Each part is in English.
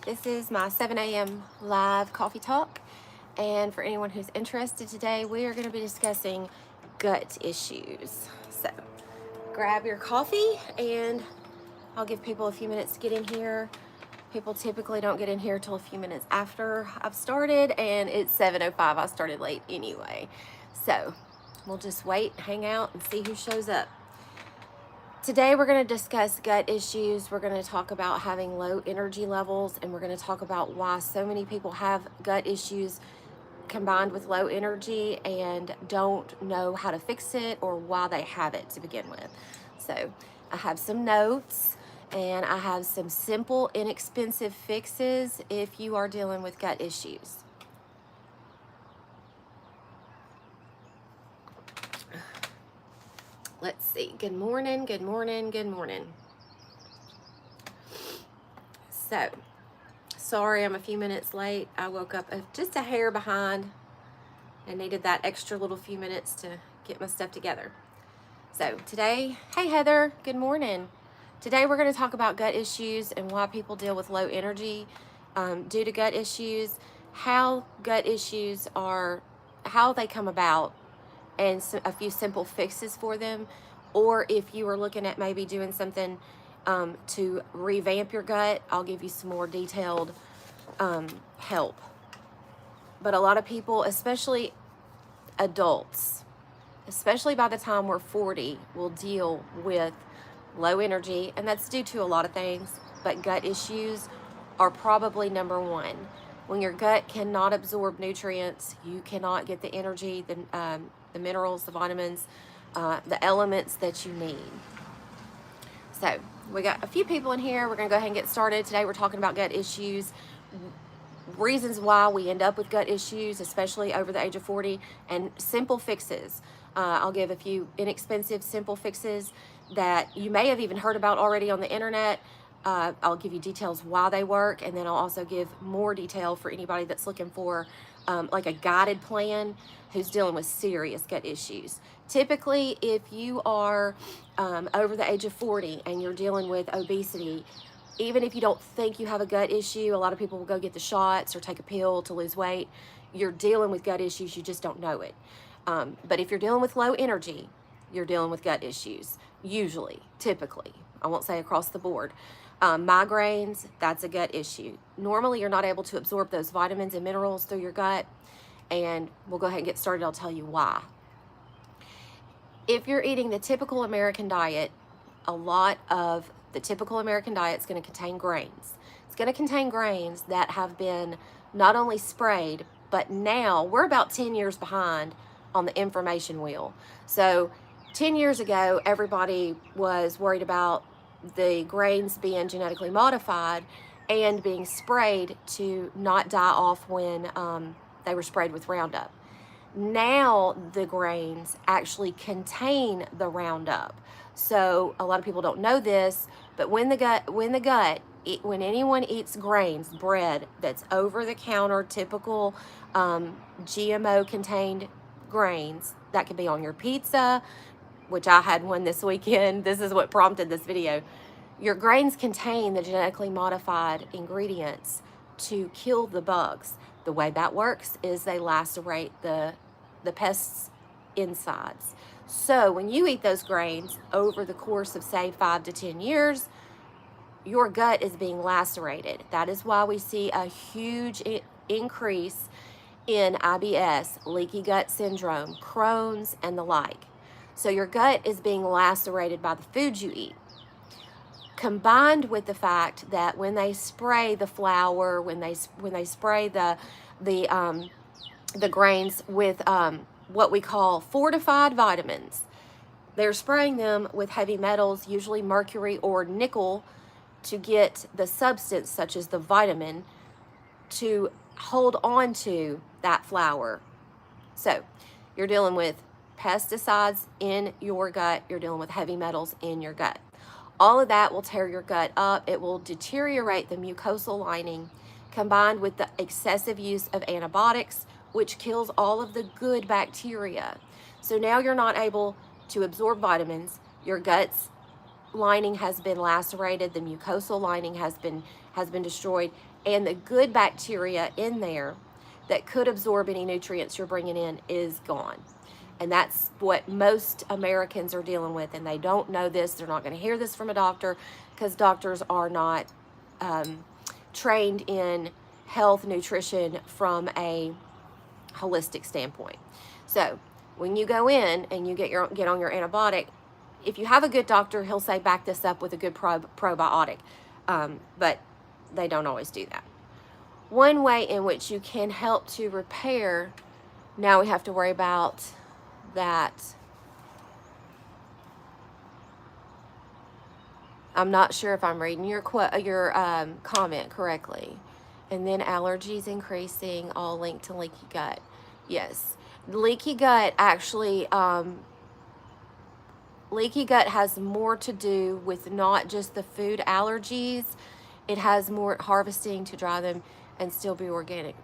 This is my 7 a.m. live coffee talk, and for anyone who's interested today, we are going to be discussing gut issues. So grab your coffee, and I'll give people a few minutes to get in here. People typically don't get in here till a few minutes after I've started, and it's 7:05. I started late anyway. So we'll just wait, hang out, and see who shows up. Today we're going to discuss gut issues. We're going to talk about having low energy levels, and we're going to talk about why so many people have gut issues combined with low energy and don't know how to fix it or why they have it to begin with. So I have some notes, and I have some simple, inexpensive fixes if you are dealing with gut issues. Let's see. Good morning, good morning, good morning. So, sorry I'm a few minutes late. I woke up just a hair behind and needed that extra little few minutes to get my stuff together. So today, hey Heather, good morning. Today we're going to talk about gut issues and why people deal with low energy due to gut issues, how gut issues are, how they come about, and a few simple fixes for them, or if you are looking at maybe doing something to revamp your gut, I'll give you some more detailed help. But a lot of people, especially adults, especially by the time we're 40, will deal with low energy, and that's due to a lot of things, but gut issues are probably number one. When your gut cannot absorb nutrients, you cannot get the energy, the minerals, the vitamins, the elements that you need. So we got a few people in here. We're going to go ahead and get started. Today we're talking about gut issues, reasons why we end up with gut issues, especially over the age of 40, and simple fixes. I'll give a few inexpensive, simple fixes that you may have even heard about already on the internet. I'll give you details why they work, and then I'll also give more detail for anybody that's looking for like a guided plan who's dealing with serious gut issues. Typically, if you are over the age of 40 and you're dealing with obesity, even if you don't think you have a gut issue, a lot of people will go get the shots or take a pill to lose weight. You're dealing with gut issues, you just don't know it. But if you're dealing with low energy, you're dealing with gut issues, usually, typically. I won't say across the board. Migraines, that's a gut issue. Normally, you're not able to absorb those vitamins and minerals through your gut, and we'll go ahead and get started. I'll tell you why. If you're eating the typical American diet, a lot of the typical American diet is going to contain grains. It's going to contain grains that have been not only sprayed, but now we're about 10 years behind on the information wheel. So 10 years ago, everybody was worried about the grains being genetically modified and being sprayed to not die off when they were sprayed with Roundup. Now the grains actually contain the Roundup. So a lot of people don't know this, but when anyone eats grains, bread that's over the counter, typical GMO contained grains, that could be on your pizza, which I had one this weekend. This is what prompted this video. Your grains contain the genetically modified ingredients to kill the bugs. The way that works is they lacerate the pests' insides. So when you eat those grains over the course of, say, 5 to 10 years, your gut is being lacerated. That is why we see a huge increase in IBS, leaky gut syndrome, Crohn's, and the like. So your gut is being lacerated by the foods you eat. Combined with the fact that when they spray the flour, when they spray the grains with what we call fortified vitamins, they're spraying them with heavy metals, usually mercury or nickel, to get the substance, such as the vitamin, to hold on to that flour. So you're dealing with pesticides in your gut, you're dealing with heavy metals in your gut. All of that will tear your gut up. It will deteriorate the mucosal lining, combined with the excessive use of antibiotics, which kills all of the good bacteria. So now you're not able to absorb vitamins. Your gut's lining has been lacerated, the mucosal lining has been destroyed, and the good bacteria in there that could absorb any nutrients you're bringing in is gone. And that's what most Americans are dealing with, and they don't know this. They're not going to hear this from a doctor because doctors are not trained in health nutrition from a holistic standpoint. So when you go in and you get on your antibiotic, if you have a good doctor, he'll say back this up with a good probiotic, but they don't always do that. One way in which you can help to repair, now we have to worry about that. I'm not sure if I'm reading your comment correctly. And then allergies increasing, all linked to leaky gut. Yes, leaky gut actually, leaky gut has more to do with not just the food allergies. It has more harvesting to dry them and still be organic.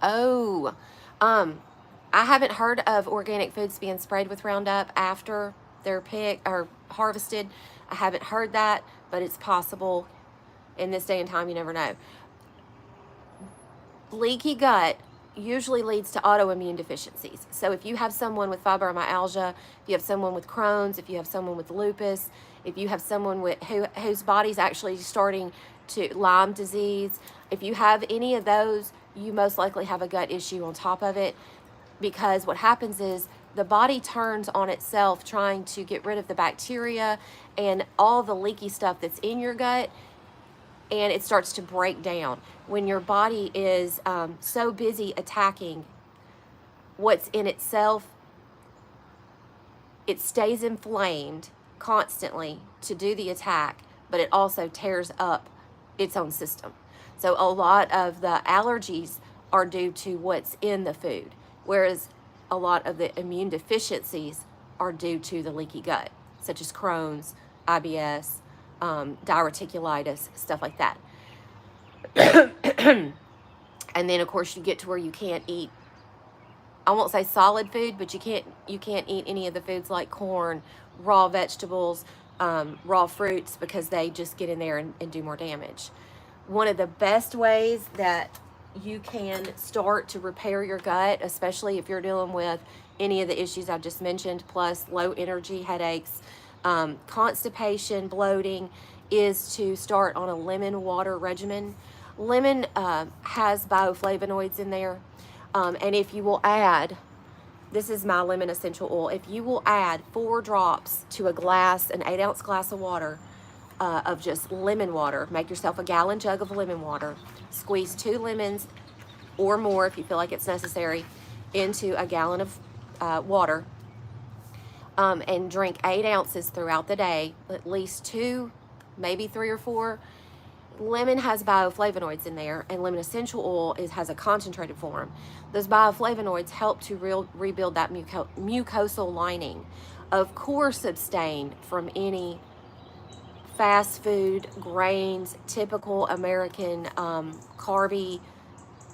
Oh, I haven't heard of organic foods being sprayed with Roundup after they're picked or harvested. I haven't heard that, but it's possible. In this day and time, you never know. Leaky gut usually leads to autoimmune deficiencies. So if you have someone with fibromyalgia, if you have someone with Crohn's, if you have someone with lupus, if you have someone whose body's actually starting to Lyme disease, if you have any of those, you most likely have a gut issue on top of it, because what happens is the body turns on itself trying to get rid of the bacteria and all the leaky stuff that's in your gut, and it starts to break down. When your body is so busy attacking what's in itself, it stays inflamed constantly to do the attack, but it also tears up its own system. So a lot of the allergies are due to what's in the food, whereas a lot of the immune deficiencies are due to the leaky gut, such as Crohn's, IBS, diverticulitis, stuff like that. And then of course you get to where you can't eat, I won't say solid food, but you can't eat any of the foods like corn, raw vegetables, raw fruits, because they just get in there and do more damage. One of the best ways that you can start to repair your gut, especially if you're dealing with any of the issues I just mentioned, plus low energy, headaches, constipation, bloating, is to start on a lemon water regimen. Lemon has bioflavonoids in there, and if you will add, this is my lemon essential oil, if you will add 4 drops to a glass, an 8-ounce glass of water, of just lemon water, make yourself a gallon jug of lemon water, squeeze 2 lemons or more if you feel like it's necessary into a gallon of water, and drink 8 ounces throughout the day, at least 2, maybe 3 or 4. Lemon has bioflavonoids in there, and lemon essential oil has a concentrated form. Those bioflavonoids help to rebuild that mucosal lining. Of course, abstain from any fast food, grains, typical American carby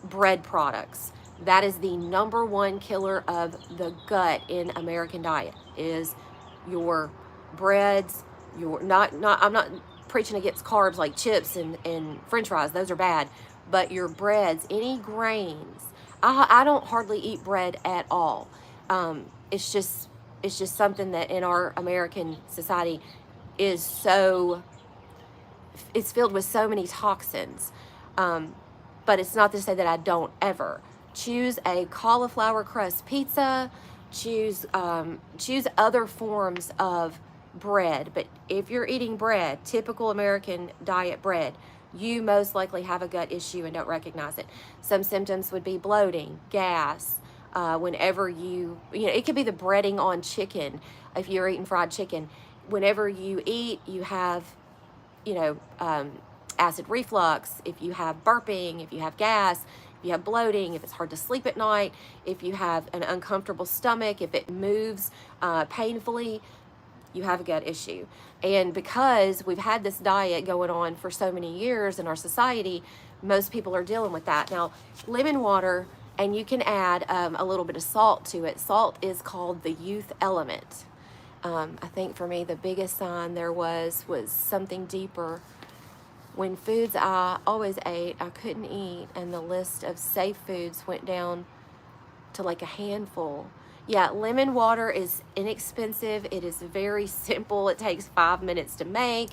bread products. That is the #1 killer of the gut in American diet, is your breads, I'm not preaching against carbs like chips and french fries, those are bad, but your breads, any grains. I don't hardly eat bread at all. It's just something that in our American society is it's filled with so many toxins. But it's not to say that I don't ever. Choose a cauliflower crust pizza, choose other forms of bread. But if you're eating bread, typical American diet bread, you most likely have a gut issue and don't recognize it. Some symptoms would be bloating, gas, whenever it could be the breading on chicken. If you're eating fried chicken, whenever you eat, you have, acid reflux, if you have burping, if you have gas, if you have bloating, if it's hard to sleep at night, if you have an uncomfortable stomach, if it moves painfully, you have a gut issue. And because we've had this diet going on for so many years in our society, most people are dealing with that. Now, lemon water, and you can add a little bit of salt to it. Salt is called the youth element. I think for me, the biggest sign there was something deeper. When foods I always ate, I couldn't eat, and the list of safe foods went down to like a handful. Yeah, lemon water is inexpensive. It is very simple. It takes 5 minutes to make.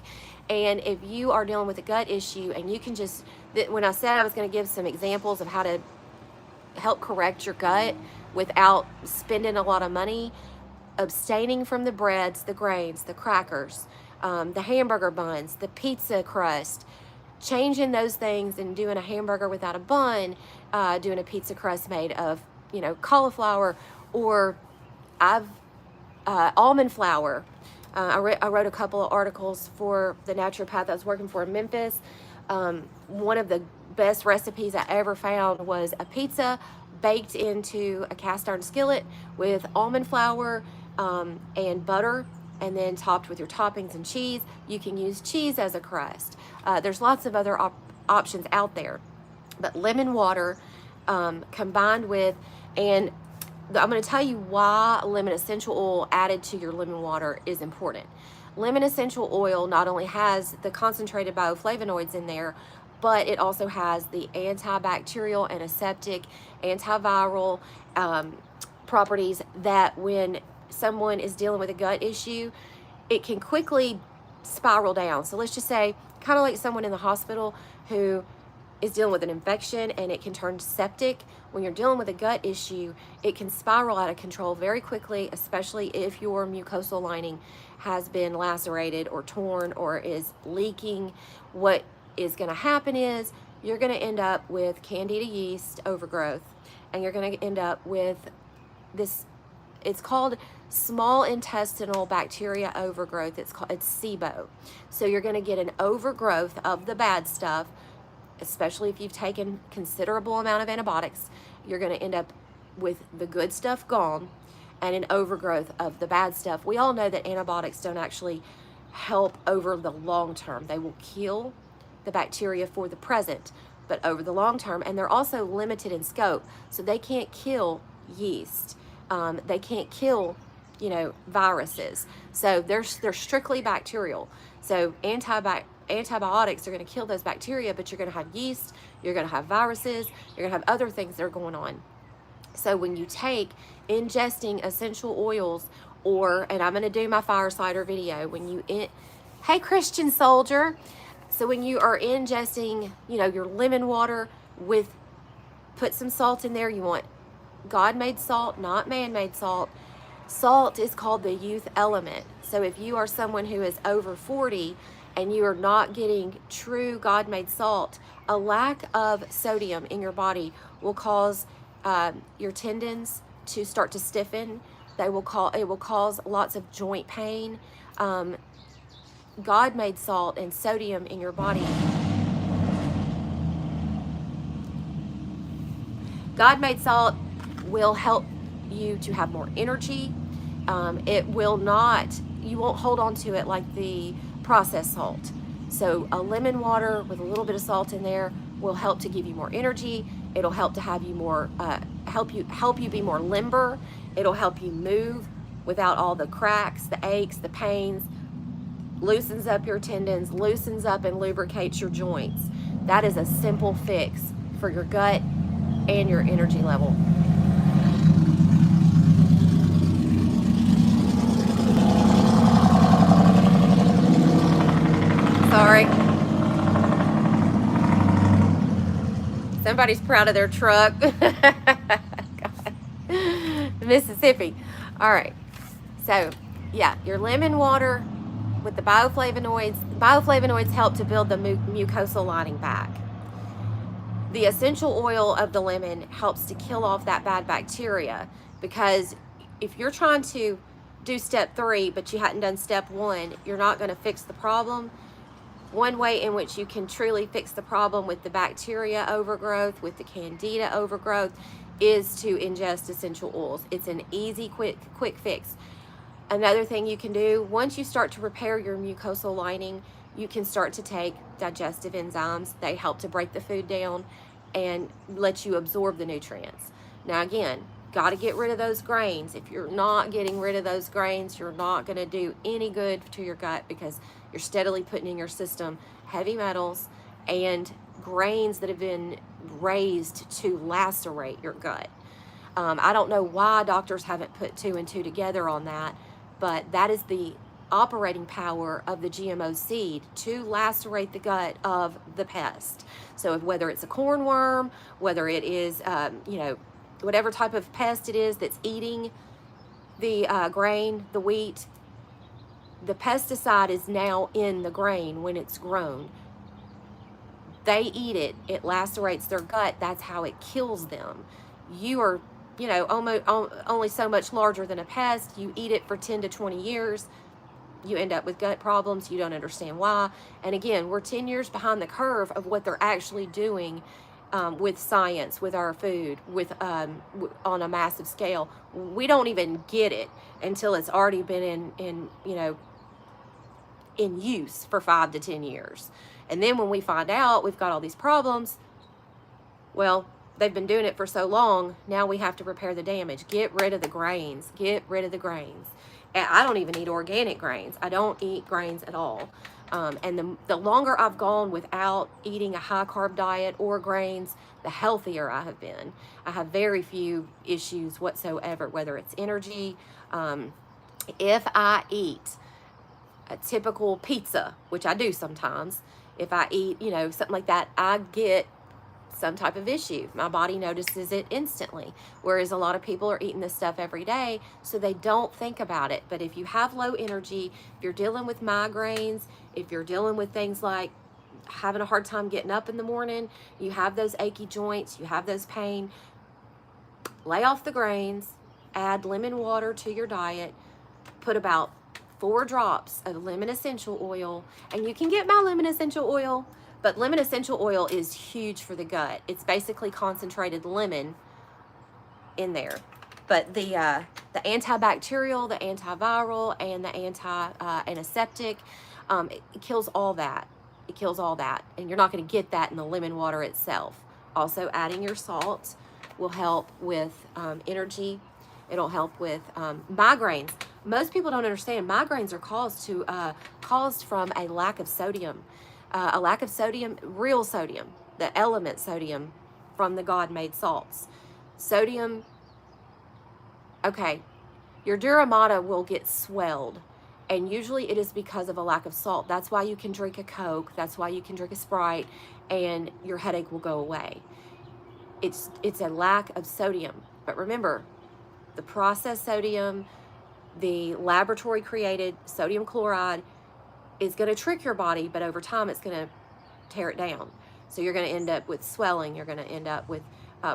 And if you are dealing with a gut issue, and you can just, when I said I was going to give some examples of how to help correct your gut without spending a lot of money, abstaining from the breads, the grains, the crackers, the hamburger buns, the pizza crust, changing those things and doing a hamburger without a bun, doing a pizza crust made of, cauliflower, or I've almond flour. I wrote a couple of articles for the naturopath I was working for in Memphis. One of the best recipes I ever found was a pizza baked into a cast iron skillet with almond flour and butter, and then topped with your toppings and cheese. You can use cheese as a crust. There's lots of other options out there, but lemon water combined with, and I'm going to tell you why lemon essential oil added to your lemon water is important. Lemon essential oil not only has the concentrated bioflavonoids in there, but it also has the antibacterial, antiseptic, antiviral properties that when someone is dealing with a gut issue, it can quickly spiral down. So let's just say, kind of like someone in the hospital who is dealing with an infection and it can turn septic. When you're dealing with a gut issue, it can spiral out of control very quickly, especially if your mucosal lining has been lacerated or torn or is leaking. What is going to happen is you're going to end up with candida yeast overgrowth, and you're going to end up with this, it's called small intestinal bacteria overgrowth. It's SIBO. So you're going to get an overgrowth of the bad stuff, especially if you've taken considerable amount of antibiotics. You're going to end up with the good stuff gone and an overgrowth of the bad stuff. We all know that antibiotics don't actually help over the long term. They will kill the bacteria for the present, but over the long term, and they're also limited in scope, so they can't kill yeast. They can't kill, viruses. So they're strictly bacterial. So antibiotics are going to kill those bacteria, but you're going to have yeast, you're going to have viruses, you're going to have other things that are going on. So when you take ingesting essential oils, and I'm going to do my fire cider video, hey Christian soldier. So when you are ingesting, your lemon water put some salt in there. You want God-made salt, not man-made salt. Salt is called the youth element. So if you are someone who is over 40 and you are not getting true God-made salt, a lack of sodium in your body will cause your tendons to start to stiffen. It will cause lots of joint pain. God-made salt and sodium in your body. God-made salt will help you to have more energy. You won't hold on to it like the processed salt. So a lemon water with a little bit of salt in there will help to give you more energy. It'll help to have you more, help you be more limber. It'll help you move without all the cracks, the aches, the pains. Loosens up your tendons, loosens up and lubricates your joints. That is a simple fix for your gut and your energy level. Sorry. Somebody's proud of their truck. Mississippi. All right. So, yeah, your lemon water with the bioflavonoids. Bioflavonoids help to build the mucosal lining back. The essential oil of the lemon helps to kill off that bad bacteria, because if you're trying to do step 3 but you hadn't done step 1, you're not going to fix the problem. One way in which you can truly fix the problem with the bacteria overgrowth, with the candida overgrowth, is to ingest essential oils. It's an easy, quick fix. Another thing you can do, once you start to repair your mucosal lining, you can start to take digestive enzymes. They help to break the food down and let you absorb the nutrients. Now again, got to get rid of those grains. If you're not getting rid of those grains, you're not going to do any good to your gut, because you're steadily putting in your system heavy metals and grains that have been raised to lacerate your gut. I don't know why doctors haven't put 2 and 2 together on that, but that is the operating power of the GMO seed, to lacerate the gut of the pest. So whether it's a cornworm, whether it is, whatever type of pest it is that's eating the grain, the wheat, the pesticide is now in the grain when it's grown. They eat it, it lacerates their gut, that's how it kills them. You are, almost only so much larger than a pest. You eat it for 10 to 20 years, you end up with gut problems. You don't understand why. And again, we're 10 years behind the curve of what they're actually doing with science, with our food, with on a massive scale. We don't even get it until it's already been in use for 5 to 10 years. And then when we find out we've got all these problems, well, they've been doing it for so long, now we have to repair the damage. Get rid of the grains. Get rid of the grains. And I don't even eat organic grains. I don't eat grains at all. And the longer I've gone without eating a high-carb diet or grains, the healthier I have been. I have very few issues whatsoever, whether it's energy. If I eat a typical pizza, which I do sometimes, if I eat, something like that, I get some type of issue. My body notices it instantly, whereas a lot of people are eating this stuff every day, so they don't think about it. But if you have low energy, if you're dealing with migraines, if you're dealing with things like having a hard time getting up in the morning, you have those achy joints, you have those pain, lay off the grains, add lemon water to your diet, put about 4 drops of lemon essential oil, and you can get my lemon essential oil, but lemon essential oil is huge for the gut. It's basically concentrated lemon in there. But the antibacterial, the antiviral, and the antiseptic, it kills all that. It kills all that. And you're not going to get that in the lemon water itself. Also, adding your salt will help with energy. It'll help with migraines. Most people don't understand migraines are caused from a lack of sodium. A lack of sodium, real sodium, the element sodium from the God-made salts. Sodium, okay, your dura mater will get swelled, and usually it is because of a lack of salt. That's why you can drink a Coke, that's why you can drink a Sprite, and your headache will go away. It's a lack of sodium. But remember, the processed sodium, the laboratory created sodium chloride, is going to trick your body, but over time it's going to tear it down. So you're going to end up with swelling, you're going to end up with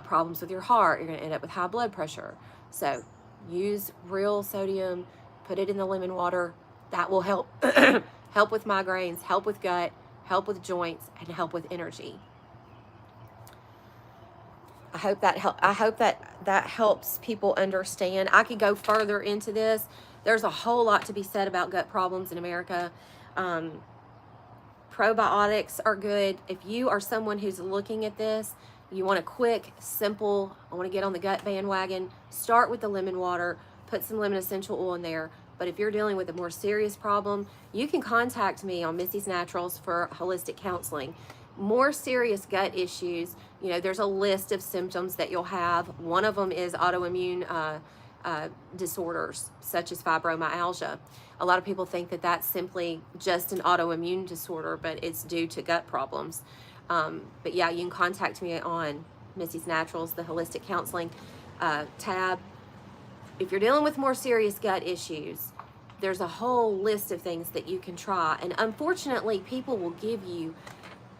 problems with your heart, you're going to end up with high blood pressure. So use real sodium, put it in the lemon water. That will help help with migraines, help with gut, help with joints, and help with energy. I hope that helps people understand. I could go further into this. There's a whole lot to be said about gut problems in America. Probiotics are good. If you are someone who's looking at this, you want a quick, simple, I want to get on the gut bandwagon, start with the lemon water, put some lemon essential oil in there. But if you're dealing with a more serious problem, you can contact me on Missy's Naturals for holistic counseling. More serious gut issues, there's a list of symptoms that you'll have. One of them is autoimmune disorders, such as fibromyalgia. A lot of people think that that's simply just an autoimmune disorder, but it's due to gut problems. But yeah, you can contact me on Missy's Naturals, the holistic counseling tab. If you're dealing with more serious gut issues, there's a whole list of things that you can try. And unfortunately, people will give you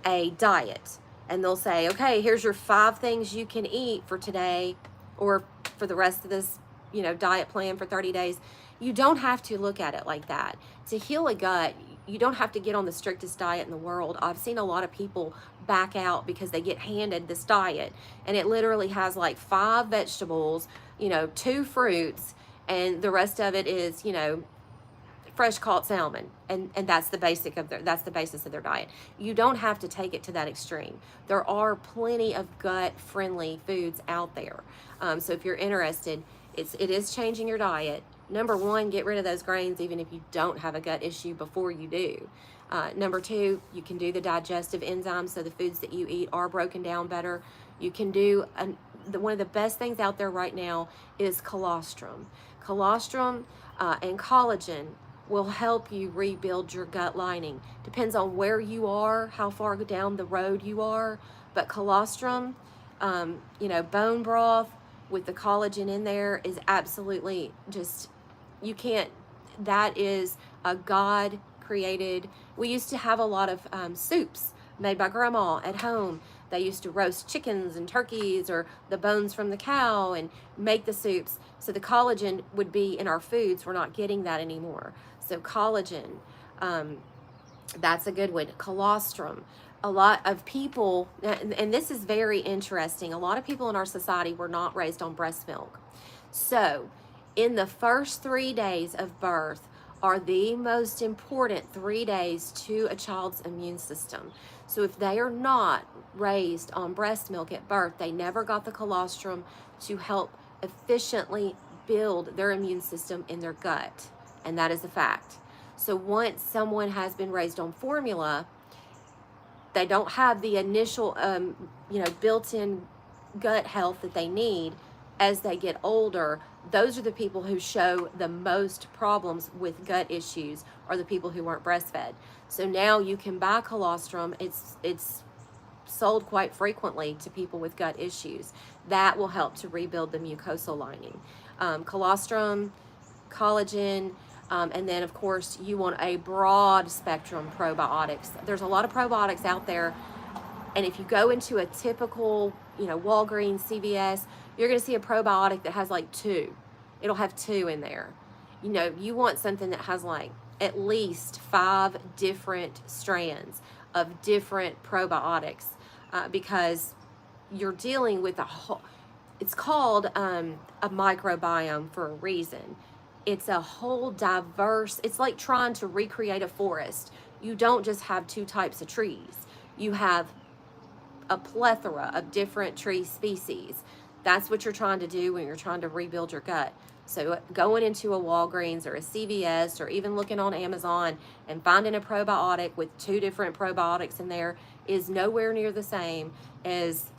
a diet and they'll say, okay, here's your 5 things you can eat for today or for the rest of this diet plan for 30 days. You don't have to look at it like that. To heal a gut, you don't have to get on the strictest diet in the world. I've seen a lot of people back out because they get handed this diet and it literally has like 5 vegetables, 2 fruits, and the rest of it is, fresh caught salmon, and that's the basis of their diet. You don't have to take it to that extreme. There are plenty of gut friendly foods out there. So if you're interested, it is changing your diet. Number one, get rid of those grains even if you don't have a gut issue before you do. Number two, you can do the digestive enzymes, so the foods that you eat are broken down better. You can do one of the best things out there right now is colostrum. Colostrum and collagen will help you rebuild your gut lining. Depends on where you are, how far down the road you are, but colostrum, bone broth with the collagen in there is absolutely just, you can't, that is a God created. We used to have a lot of soups made by grandma at home. They used to roast chickens and turkeys or the bones from the cow and make the soups. So the collagen would be in our foods. We're not getting that anymore. So collagen, that's a good one. Colostrum. A lot of people, and this is very interesting, a lot of people in our society were not raised on breast milk. So in the first 3 days of birth are the most important 3 days to a child's immune system. So if they are not raised on breast milk at birth, they never got the colostrum to help efficiently build their immune system in their gut. And that is a fact. So once someone has been raised on formula, they don't have the initial, built-in gut health that they need as they get older. Those are the people who show the most problems with gut issues, are the people who weren't breastfed. So now you can buy colostrum. It's sold quite frequently to people with gut issues. That will help to rebuild the mucosal lining. Colostrum, collagen, and then of course you want a broad spectrum probiotics. There's a lot of probiotics out there, and if you go into a typical, Walgreens, CVS, you're going to see a probiotic that has like 2. It'll have 2 in there. You want something that has like at least 5 different strands of different probiotics, because you're dealing with a whole, it's called a microbiome for a reason. It's a whole diverse, it's like trying to recreate a forest. You don't just have 2 types of trees. You have a plethora of different tree species. That's what you're trying to do when you're trying to rebuild your gut. So going into a Walgreens or a CVS or even looking on Amazon and finding a probiotic with 2 different probiotics in there is nowhere near the same as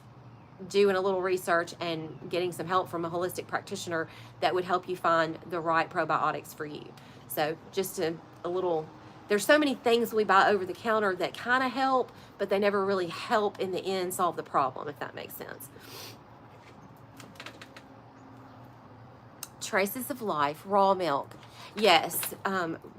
doing a little research and getting some help from a holistic practitioner that would help you find the right probiotics for you. So just a little, there's so many things we buy over the counter that kind of help, but they never really help in the end solve the problem, if that makes sense. Traces of life, raw milk. Yes,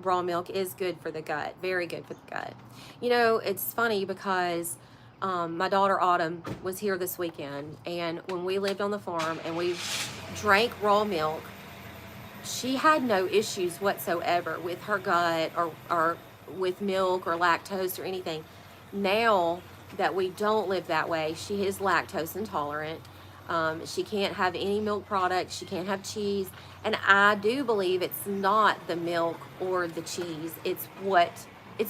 raw milk is good for the gut, very good for the gut. It's funny because my daughter Autumn was here this weekend, and when we lived on the farm and we drank raw milk, she had no issues whatsoever with her gut or with milk or lactose or anything. Now that we don't live that way, she is lactose intolerant. She can't have any milk products. She can't have cheese. And I do believe it's not the milk or the cheese. It's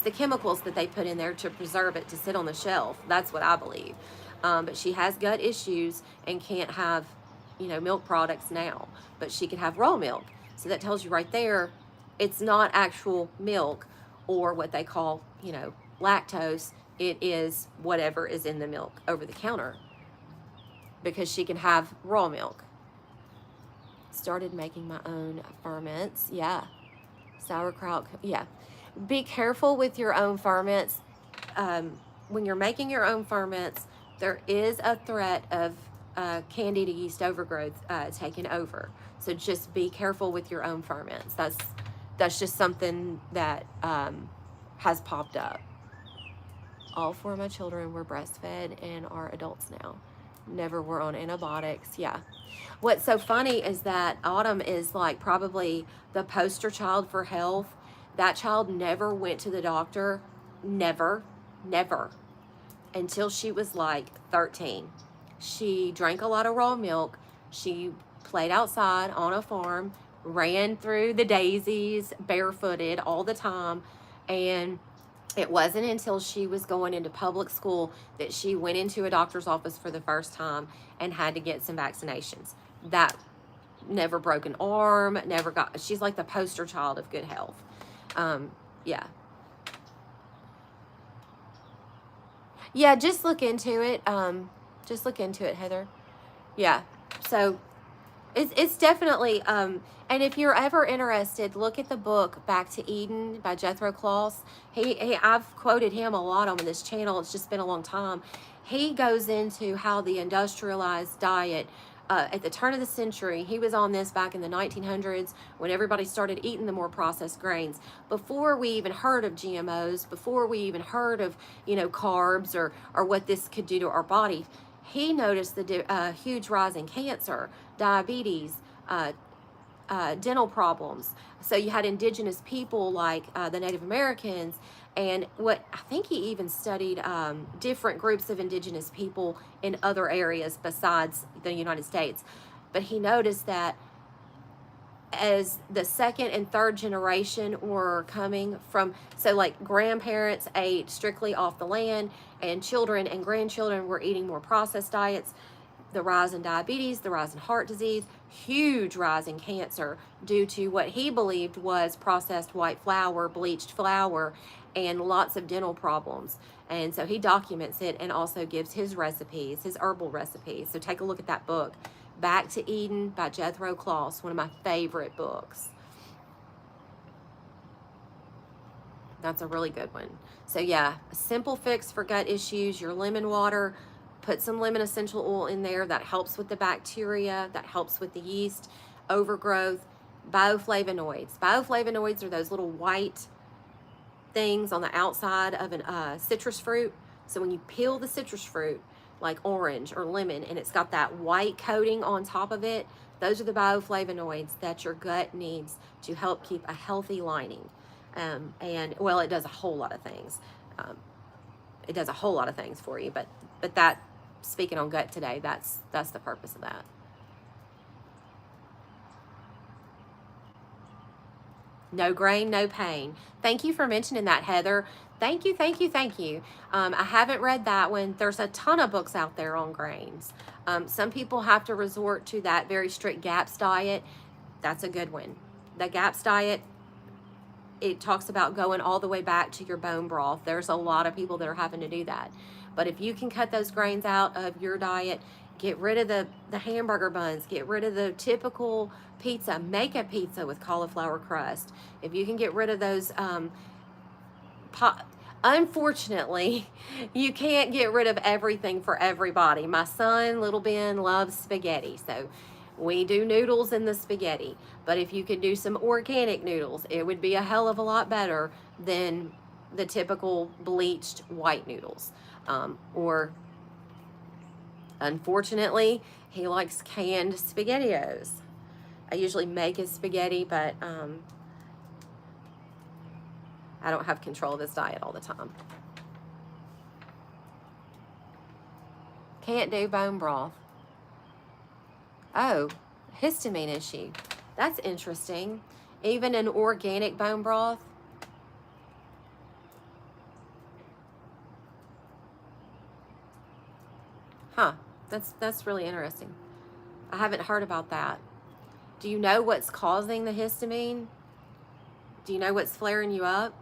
the chemicals that they put in there to preserve it, to sit on the shelf. That's what I believe. But she has gut issues and can't have, milk products now. But she can have raw milk. So that tells you right there, it's not actual milk or what they call, lactose. It is whatever is in the milk over the counter, because she can have raw milk. Started making my own ferments. Yeah. Sauerkraut. Yeah. Be careful with your own ferments. When you're making your own ferments, there is a threat of candida yeast overgrowth taking over. So just be careful with your own ferments. That's just something that has popped up. All 4 of my children were breastfed and are adults now. Never were on antibiotics. Yeah. What's so funny is that Autumn is like probably the poster child for health. That child never went to the doctor. Never. Until she was like 13. She drank a lot of raw milk. She played outside on a farm ran through the daisies barefooted all the time. And it wasn't until she was going into public school that she went into a doctor's office for the first time and had to get some vaccinations. That never broke an arm, never got, she's like the poster child of good health. Yeah. Yeah, just look into it. Just look into it, Heather. Yeah. So it's definitely, and if you're ever interested, look at the book Back to Eden by Jethro Kloss. I've quoted him a lot on this channel. It's just been a long time. He goes into how the industrialized diet, at the turn of the century, he was on this back in the 1900s when everybody started eating the more processed grains. Before we even heard of GMOs, before we even heard of, carbs or what this could do to our body, he noticed the huge rise in cancer, diabetes, dental problems. So you had indigenous people like the Native Americans, and what I think he even studied different groups of indigenous people in other areas besides the United States. But he noticed that as the second and third generation were coming from, so like grandparents ate strictly off the land, and children and grandchildren were eating more processed diets, the rise in diabetes, the rise in heart disease, huge rise in cancer due to what he believed was processed white flour, bleached flour, and lots of dental problems. And so he documents it and also gives his recipes, his herbal recipes. So take a look at that book, Back to Eden by Jethro Kloss, one of my favorite books. That's a really good one. So yeah, a simple fix for gut issues, your lemon water. Put some lemon essential oil in there. That helps with the bacteria. That helps with the yeast overgrowth. Bioflavonoids. Bioflavonoids are those little white things on the outside of a citrus fruit. So when you peel the citrus fruit, like orange or lemon, and it's got that white coating on top of it, those are the bioflavonoids that your gut needs to help keep a healthy lining. And well, it does a whole lot of things. It does a whole lot of things for you, but that, speaking on gut today, that's the purpose of that. No grain, no pain. Thank you for mentioning that, Heather. Thank you, thank you, thank you. I haven't read that one. There's a ton of books out there on grains. Some people have to resort to that very strict GAPS diet. That's a good one. The GAPS diet, it talks about going all the way back to your bone broth. There's a lot of people that are having to do that. But if you can cut those grains out of your diet, get rid of the hamburger buns, get rid of the typical pizza, make a pizza with cauliflower crust. If you can get rid of those, unfortunately, you can't get rid of everything for everybody. My son, little Ben, loves spaghetti, so we do noodles in the spaghetti. But if you could do some organic noodles, it would be a hell of a lot better than the typical bleached white noodles. Or unfortunately, he likes canned SpaghettiOs. I usually make his spaghetti, but I don't have control of his diet all the time. Can't do bone broth. Oh, histamine issue. That's interesting. Even an organic bone broth. Huh, that's really interesting. I haven't heard about that. Do you know what's causing the histamine? Do you know what's flaring you up?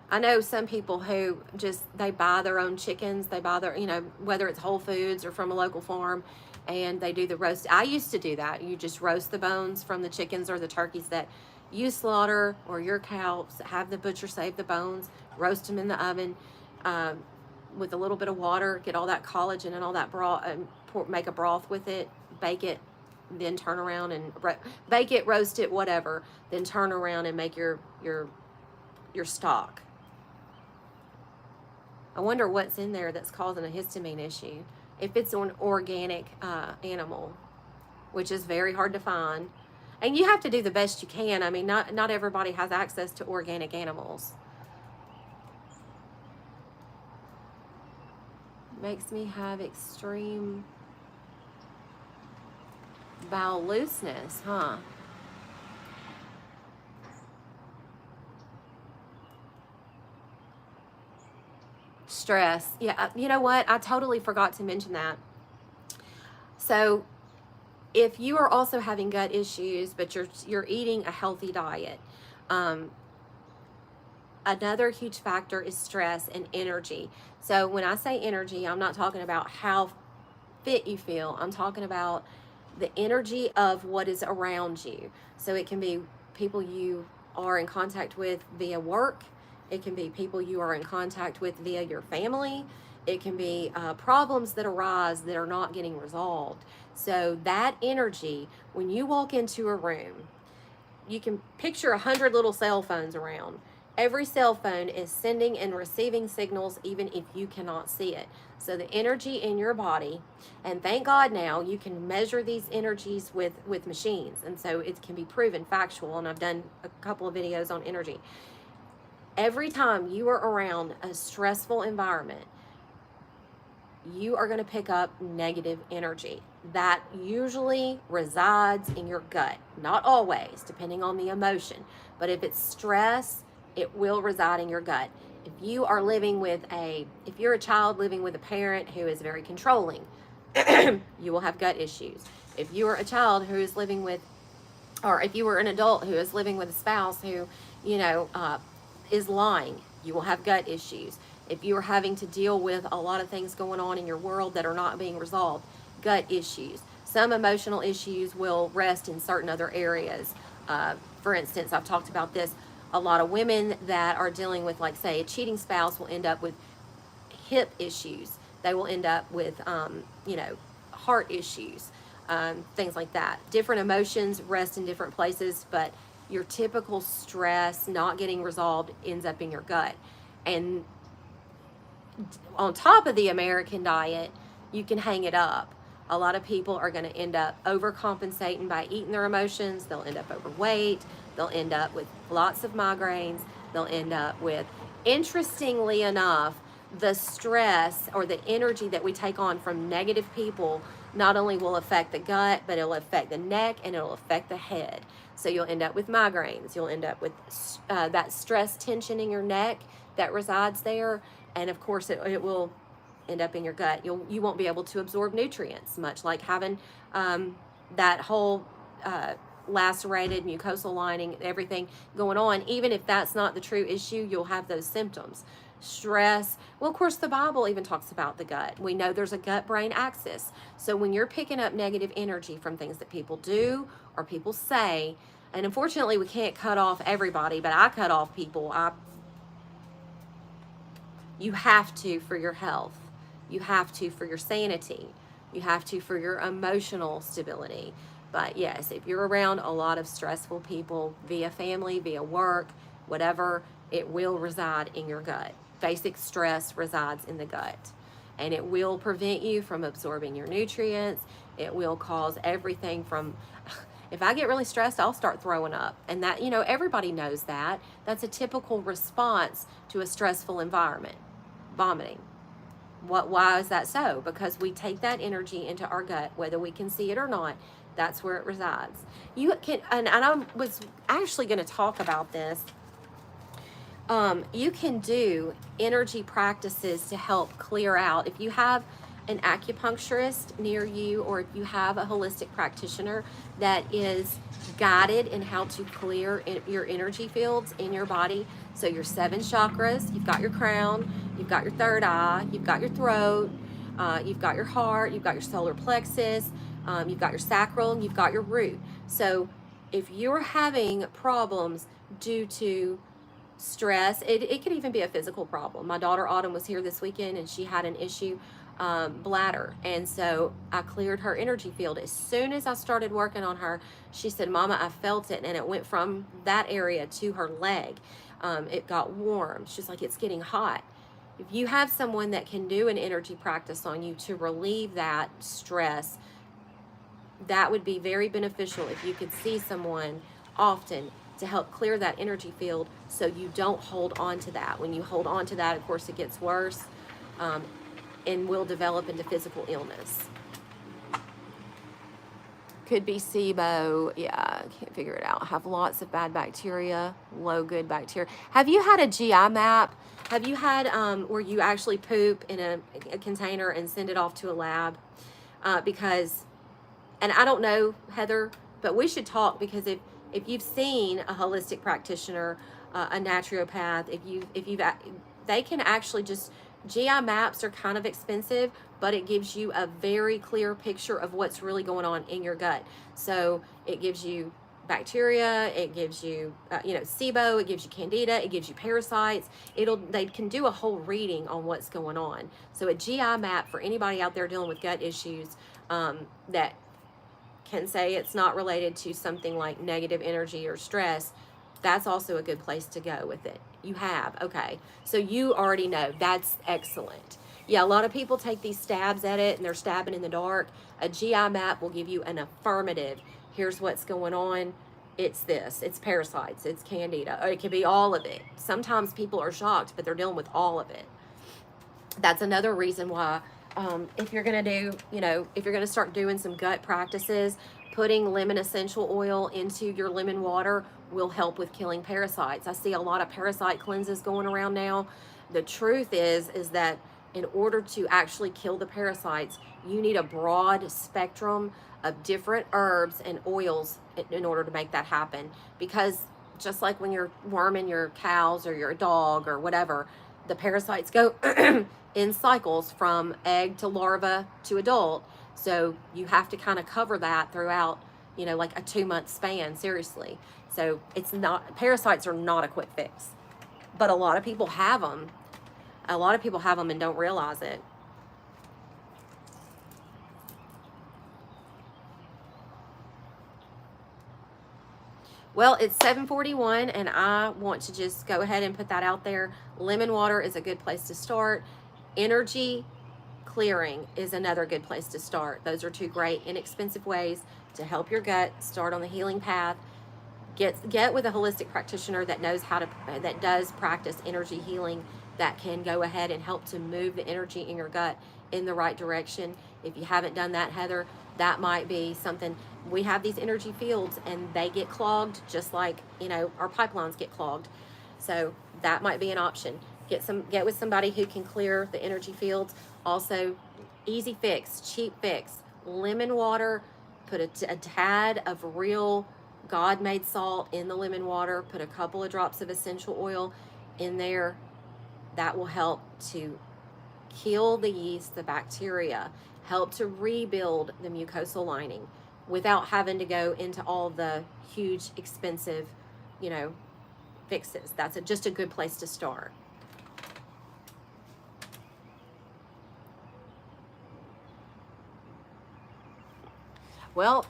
I know some people who just, they buy their own chickens. They buy their, whether it's Whole Foods or from a local farm, and they do the roast. I used to do that. You just roast the bones from the chickens or the turkeys that you slaughter, or your cows. Have the butcher save the bones, roast them in the oven with a little bit of water, get all that collagen and all that broth, and make a broth with it, bake it, then turn around and bake it, roast it, whatever, then turn around and make your stock. I wonder what's in there that's causing a histamine issue. If it's an organic animal, which is very hard to find. And you have to do the best you can. I mean, not everybody has access to organic animals. Makes me have extreme Bowel looseness, huh? Stress. Yeah, you know what? I totally forgot to mention that. So, if you are also having gut issues, but you're eating a healthy diet, um, another huge factor is stress and energy. So when I say energy, I'm not talking about how fit you feel. I'm talking about the energy of what is around you. So it can be people you are in contact with via work. It can be people you are in contact with via your family. It can be problems that arise that are not getting resolved. So that energy, when you walk into a room, you can picture 100 little cell phones around. Every cell phone is sending and receiving signals even if you cannot see it. So the energy in your body, and thank God now you can measure these energies with machines, and so it can be proven factual, and I've done a couple of videos on energy. Every time you are around a stressful environment, you are going to pick up negative energy. That usually resides in your gut. Not always, depending on the emotion. But if it's stress, it will reside in your gut. If you're a child living with a parent who is very controlling, you will have gut issues. If you are a child who is living with, or if you were an adult who is living with a spouse who, you know, is lying, you will have gut issues. If you are having to deal with a lot of things going on in your world that are not being resolved, gut issues. Some emotional issues will rest in certain other areas. For instance, I've talked about this. A lot of women that are dealing with, like, say, a cheating spouse will end up with hip issues. They will end up with, heart issues, things like that. Different emotions rest in different places, but your typical stress not getting resolved ends up in your gut. And on top of the American diet, you can hang it up. A lot of people are going to end up overcompensating by eating their emotions. They'll end up overweight. They'll end up with lots of migraines. They'll end up with, interestingly enough, the stress or the energy that we take on from negative people not only will affect the gut, but it'll affect the neck and it'll affect the head. So you'll end up with migraines. You'll end up with that stress tension in your neck that resides there. And of course, it will end up in your gut. You won't be able to absorb nutrients, much like having that whole lacerated mucosal lining, everything going on. Even if that's not the true issue, you'll have those symptoms. Stress. Well, of course, the Bible even talks about the gut. We know there's a gut-brain axis. So when you're picking up negative energy from things that people do or people say, and unfortunately, we can't cut off everybody, but I cut off people. You have to for your health. You have to for your sanity. You have to for your emotional stability. But yes, if you're around a lot of stressful people via family, via work, whatever, it will reside in your gut. Basic stress resides in the gut. And it will prevent you from absorbing your nutrients. It will cause everything from, if I get really stressed, I'll start throwing up. And that, everybody knows that. That's a typical response to a stressful environment. Vomiting. Why is that so? Because we take that energy into our gut, whether we can see it or not. That's where it resides. You can, and I was actually going to talk about this. You can do energy practices to help clear out. If you have an acupuncturist near you, or if you have a holistic practitioner that is guided in how to clear your energy fields in your body. So your 7 chakras, you've got your crown, you've got your third eye, you've got your throat, you've got your heart, you've got your solar plexus, you've got your sacral, and you've got your root. So if you're having problems due to stress, it could even be a physical problem. My daughter Autumn was here this weekend and she had an issue, bladder, and so I cleared her energy field. As soon as I started working on her, she said, "Mama, I felt it," and it went from that area to her leg. It got warm. She's like, "It's getting hot." If you have someone that can do an energy practice on you to relieve that stress, that would be very beneficial if you could see someone often to help clear that energy field so you don't hold on to that. When you hold on to that, of course, it gets worse and will develop into physical illness. Could be SIBO. Yeah, I can't figure it out. Have lots of bad bacteria, low good bacteria. Have you had a GI map? Have you had where you actually poop in a container and send it off to a lab? Because, and I don't know, Heather, but we should talk, because if you've seen a holistic practitioner, a naturopath, if you've they can actually just, GI maps are kind of expensive, but it gives you a very clear picture of what's really going on in your gut. So it gives you bacteria, it gives you SIBO, it gives you candida, it gives you parasites. They can do a whole reading on what's going on. So a GI map for anybody out there dealing with gut issues, that can say it's not related to something like negative energy or stress, that's also a good place to go with it. You have, okay. So you already know. That's excellent. Yeah, a lot of people take these stabs at it and they're stabbing in the dark. A GI map will give you an affirmative. Here's what's going on. It's this. It's parasites. It's candida. Or it could be all of it. Sometimes people are shocked, but they're dealing with all of it. That's another reason why, if you're going to do, if you're going to start doing some gut practices, putting lemon essential oil into your lemon water will help with killing parasites. I see a lot of parasite cleanses going around now. The truth is that in order to actually kill the parasites, you need a broad spectrum of different herbs and oils in order to make that happen. Because just like when you're worming your cows or your dog or whatever, the parasites go in cycles from egg to larva to adult. So you have to kind of cover that throughout, like a 2-month span, seriously. So parasites are not a quick fix, but a lot of people have them. A lot of people have them and don't realize it. Well, it's 7:41 and I want to just go ahead and put that out there. Lemon water is a good place to start. Energy clearing is another good place to start. Those are two great, inexpensive ways to help your gut start on the healing path. Get with a holistic practitioner that knows that does practice energy healing, that can go ahead and help to move the energy in your gut in the right direction. If you haven't done that, Heather, that might be something. We have these energy fields and they get clogged just like, our pipelines get clogged. So that might be an option. Get with somebody who can clear the energy fields. Also, easy fix, cheap fix, lemon water, put a tad of real God-made salt in the lemon water, put a couple of drops of essential oil in there. That will help to kill the yeast, the bacteria, help to rebuild the mucosal lining without having to go into all the huge, expensive, fixes. That's just a good place to start. Well,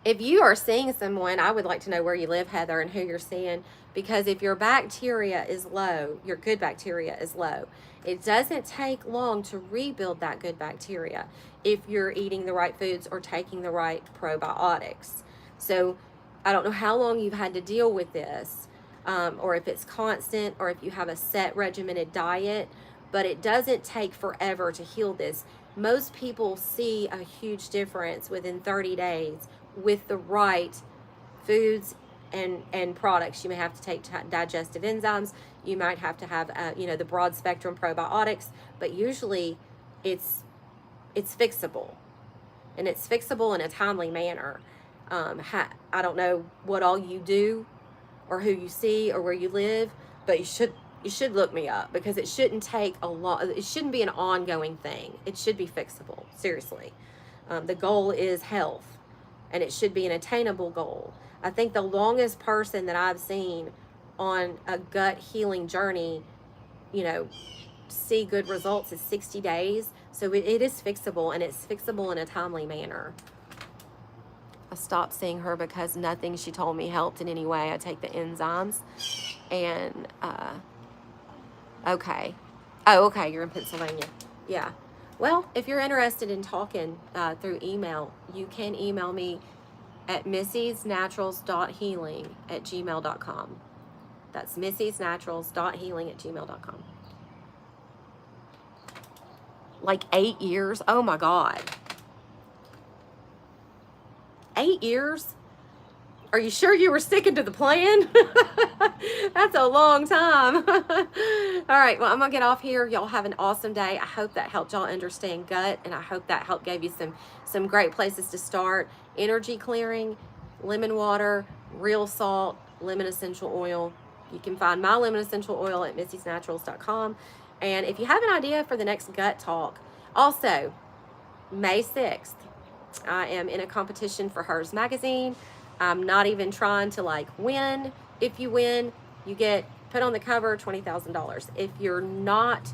if you are seeing someone, I would like to know where you live, Heather, and who you're seeing, because if your bacteria is low, your good bacteria is low, it doesn't take long to rebuild that good bacteria if you're eating the right foods or taking the right probiotics. So I don't know how long you've had to deal with this, or if it's constant, or if you have a set regimented diet, but it doesn't take forever to heal this. Most people see a huge difference within 30 days with the right foods and products. You may have to take digestive enzymes. You might have to have, the broad spectrum probiotics, but usually it's fixable, and it's fixable in a timely manner. I don't know what all you do or who you see or where you live, but you should look me up, because it shouldn't take a lot. It shouldn't be an ongoing thing. It should be fixable. Seriously. The goal is health, and it should be an attainable goal. I think the longest person that I've seen on a gut healing journey, see good results is 60 days. So it is fixable, and it's fixable in a timely manner. I stopped seeing her because nothing she told me helped in any way. I take the enzymes and, okay. Oh, okay, you're in Pennsylvania. Yeah. Well, if you're interested in talking through email, you can email me at missysnaturals.healing@gmail.com. That's missysnaturals.healing@gmail.com. Like 8 years? Oh my God. 8 years? Are you sure you were sticking to the plan? That's a long time. All right, well, I'm going to get off here. Y'all have an awesome day. I hope that helped y'all understand gut, and I hope that helped gave you some great places to start. Energy clearing, lemon water, real salt, lemon essential oil. You can find my lemon essential oil at missysnaturals.com. And if you have an idea for the next gut talk, also, May 6th, I am in a competition for Hers Magazine. I'm not even trying to like win. If you win, you get put on the cover, $20,000. If you're not,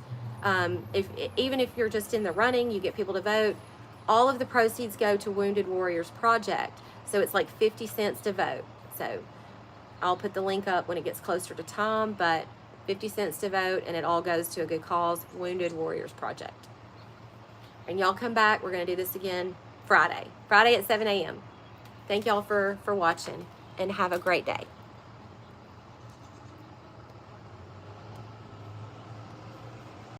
even if you're just in the running, you get people to vote. All of the proceeds go to Wounded Warriors Project. So it's like 50 cents to vote. So I'll put the link up when it gets closer to time, but 50 cents to vote, and it all goes to a good cause, Wounded Warriors Project. And y'all come back. We're going to do this again Friday at 7 a.m. Thank y'all for watching, and have a great day.